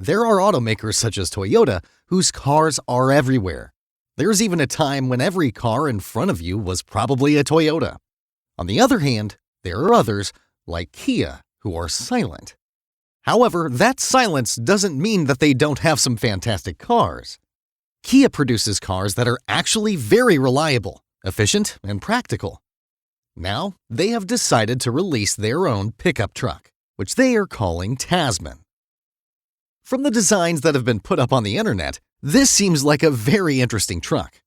There are automakers such as Toyota whose cars are everywhere. There's even a time when every car in front of you was probably a Toyota. On the other hand, there are others, like Kia, who are silent. However, that silence doesn't mean that they don't have some fantastic cars. Kia produces cars that are actually very reliable, efficient, and practical. Now, they have decided to release their own pickup truck, which they are calling Tasman. From the designs that have been put up on the internet, this seems like a very interesting truck.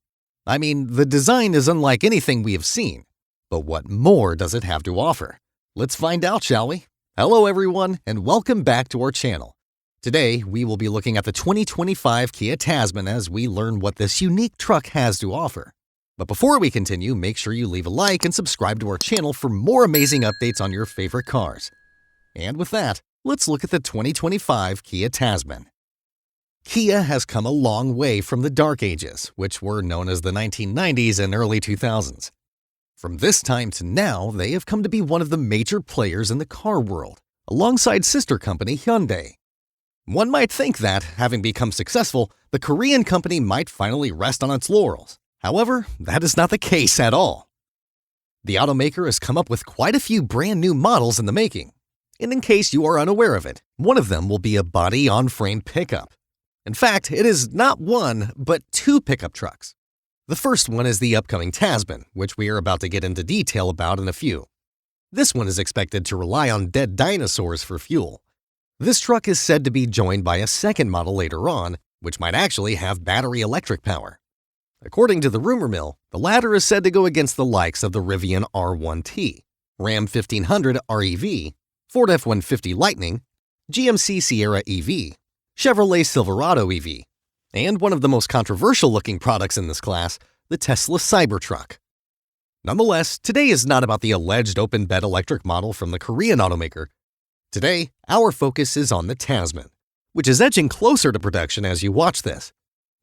I mean, the design is unlike anything we have seen. But what more does it have to offer? Let's find out, shall we? Hello everyone, and welcome back to our channel. Today, we will be looking at the 2025 Kia Tasman as we learn what this unique truck has to offer. But before we continue, make sure you leave a like and subscribe to our channel for more amazing updates on your favorite cars. And with that, let's look at the 2025 Kia Tasman. Kia has come a long way from the dark ages, which were known as the 1990s and early 2000s. From this time to now, they have come to be one of the major players in the car world, alongside sister company Hyundai. One might think that, having become successful, the Korean company might finally rest on its laurels. However, that is not the case at all. The automaker has come up with quite a few brand new models in the making. And in case you are unaware of it, one of them will be a body-on-frame pickup. In fact, it is not one, but two pickup trucks. The first one is the upcoming Tasman, which we are about to get into detail about in a few. This one is expected to rely on dead dinosaurs for fuel. This truck is said to be joined by a second model later on, which might actually have battery electric power. According to the rumor mill, the latter is said to go against the likes of the Rivian R1T, Ram 1500 REV, Ford F-150 Lightning, GMC Sierra EV, Chevrolet Silverado EV, and one of the most controversial-looking products in this class, the Tesla Cybertruck. Nonetheless, today is not about the alleged open-bed electric model from the Korean automaker. Today, our focus is on the Tasman, which is edging closer to production as you watch this.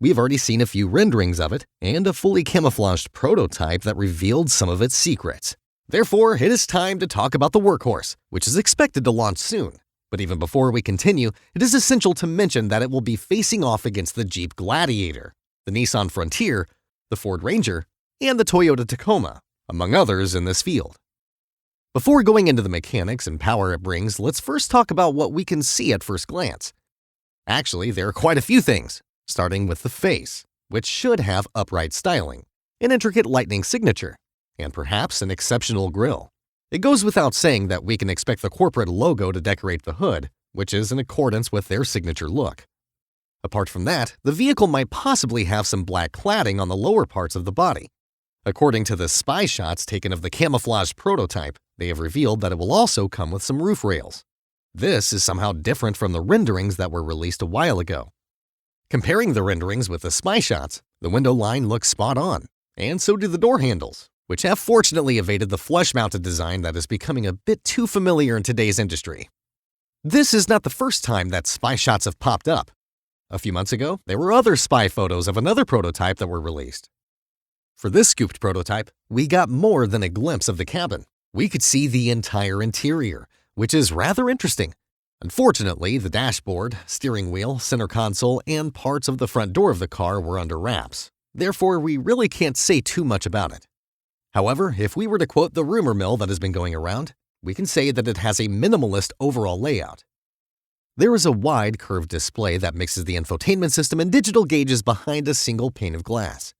We've already seen a few renderings of it and a fully camouflaged prototype that revealed some of its secrets. Therefore, it is time to talk about the workhorse, which is expected to launch soon. But even before we continue, it is essential to mention that it will be facing off against the Jeep Gladiator, the Nissan Frontier, the Ford Ranger, and the Toyota Tacoma, among others in this field. Before going into the mechanics and power it brings, let's first talk about what we can see at first glance. Actually, there are quite a few things, starting with the face, which should have upright styling, an intricate lightning signature, and perhaps an exceptional grille. It goes without saying that we can expect the corporate logo to decorate the hood, which is in accordance with their signature look. Apart from that, the vehicle might possibly have some black cladding on the lower parts of the body. According to the spy shots taken of the camouflaged prototype, they have revealed that it will also come with some roof rails. This is somehow different from the renderings that were released a while ago. Comparing the renderings with the spy shots, the window line looks spot on, and so do the door handles, which have fortunately evaded the flush-mounted design that is becoming a bit too familiar in today's industry. This is not the first time that spy shots have popped up. A few months ago, there were other spy photos of another prototype that were released. For this scooped prototype, we got more than a glimpse of the cabin. We could see the entire interior, which is rather interesting. Unfortunately, the dashboard, steering wheel, center console, and parts of the front door of the car were under wraps. Therefore, we really can't say too much about it. However, if we were to quote the rumor mill that has been going around, we can say that it has a minimalist overall layout. There is a wide curved display that mixes the infotainment system and digital gauges behind a single pane of glass.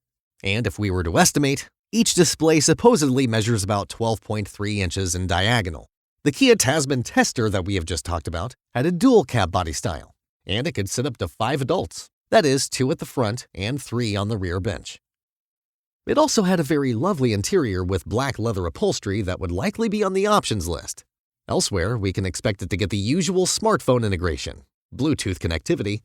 And if we were to estimate, each display supposedly measures about 12.3 inches in diagonal. The Kia Tasman tester that we have just talked about had a dual cab body style, and it could sit up to 5 adults, that is, 2 at the front and 3 on the rear bench. It also had a very lovely interior with black leather upholstery that would likely be on the options list. Elsewhere, we can expect it to get the usual smartphone integration, Bluetooth connectivity,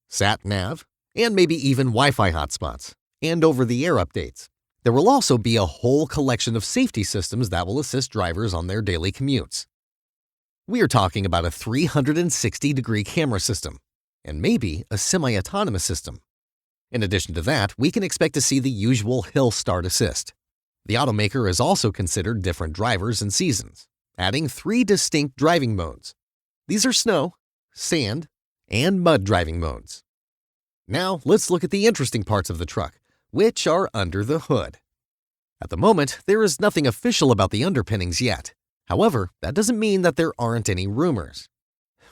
sat-nav, and maybe even Wi-Fi hotspots, and over-the-air updates. There will also be a whole collection of safety systems that will assist drivers on their daily commutes. We are talking about a 360-degree camera system, and maybe a semi-autonomous system. In addition to that, we can expect to see the usual hill start assist. The automaker has also considered different drivers and seasons, adding 3 distinct driving modes. These are snow, sand, and mud driving modes. Now, let's look at the interesting parts of the truck, which are under the hood. At the moment, there is nothing official about the underpinnings yet. However, that doesn't mean that there aren't any rumors.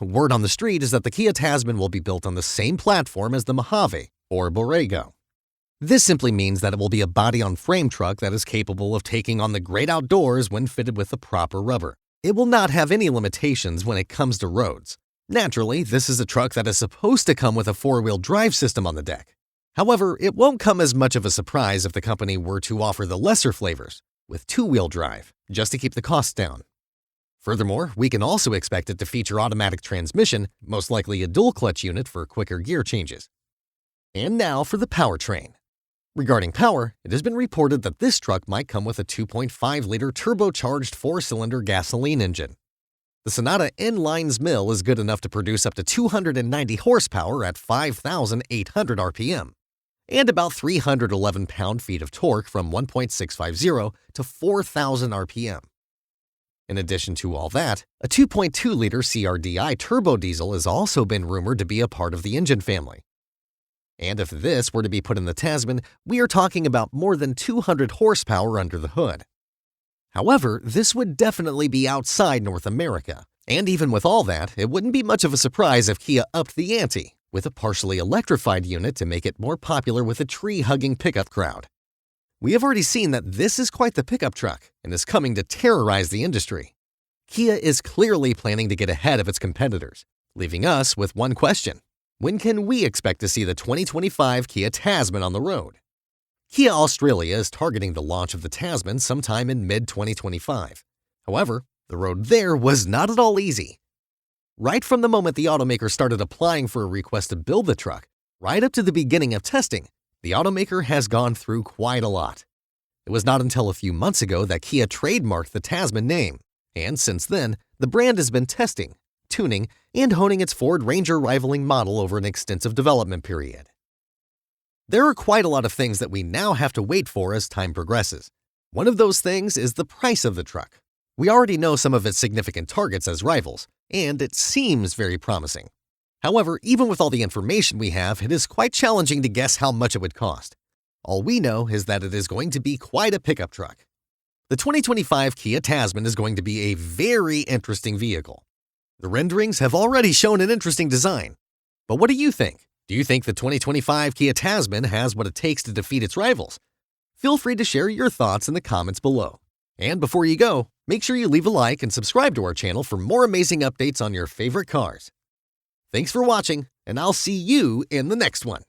Word on the street is that the Kia Tasman will be built on the same platform as the Mojave or Borrego. This simply means that it will be a body-on-frame truck that is capable of taking on the great outdoors when fitted with the proper rubber. It will not have any limitations when it comes to roads. Naturally, this is a truck that is supposed to come with a four-wheel drive system on the deck. However, it won't come as much of a surprise if the company were to offer the lesser flavors, with two-wheel drive, just to keep the costs down. Furthermore, we can also expect it to feature automatic transmission, most likely a dual-clutch unit for quicker gear changes. And now for the powertrain. Regarding power, it has been reported that this truck might come with a 2.5-liter turbocharged four-cylinder gasoline engine. The Sonata N-Lines mill is good enough to produce up to 290 horsepower at 5,800 RPM, and about 311 pound-feet of torque from 1.650 to 4,000 RPM. In addition to all that, a 2.2-liter CRDI turbo diesel has also been rumored to be a part of the engine family. And if this were to be put in the Tasman, we are talking about more than 200 horsepower under the hood. However, this would definitely be outside North America, and even with all that, it wouldn't be much of a surprise if Kia upped the ante with a partially electrified unit to make it more popular with a tree-hugging pickup crowd. We have already seen that this is quite the pickup truck and is coming to terrorize the industry. Kia is clearly planning to get ahead of its competitors, leaving us with one question. When can we expect to see the 2025 Kia Tasman on the road? Kia Australia is targeting the launch of the Tasman sometime in mid-2025. However, the road there was not at all easy. Right from the moment the automaker started applying for a request to build the truck, right up to the beginning of testing, the automaker has gone through quite a lot. It was not until a few months ago that Kia trademarked the Tasman name, and since then, the brand has been testing, tuning, and honing its Ford Ranger rivaling model over an extensive development period. There are quite a lot of things that we now have to wait for as time progresses. One of those things is the price of the truck. We already know some of its significant targets as rivals, and it seems very promising. However, even with all the information we have, it is quite challenging to guess how much it would cost. All we know is that it is going to be quite a pickup truck. The 2025 Kia Tasman is going to be a very interesting vehicle. The renderings have already shown an interesting design. But what do you think? Do you think the 2025 Kia Tasman has what it takes to defeat its rivals? Feel free to share your thoughts in the comments below. And before you go, make sure you leave a like and subscribe to our channel for more amazing updates on your favorite cars. Thanks for watching, and I'll see you in the next one.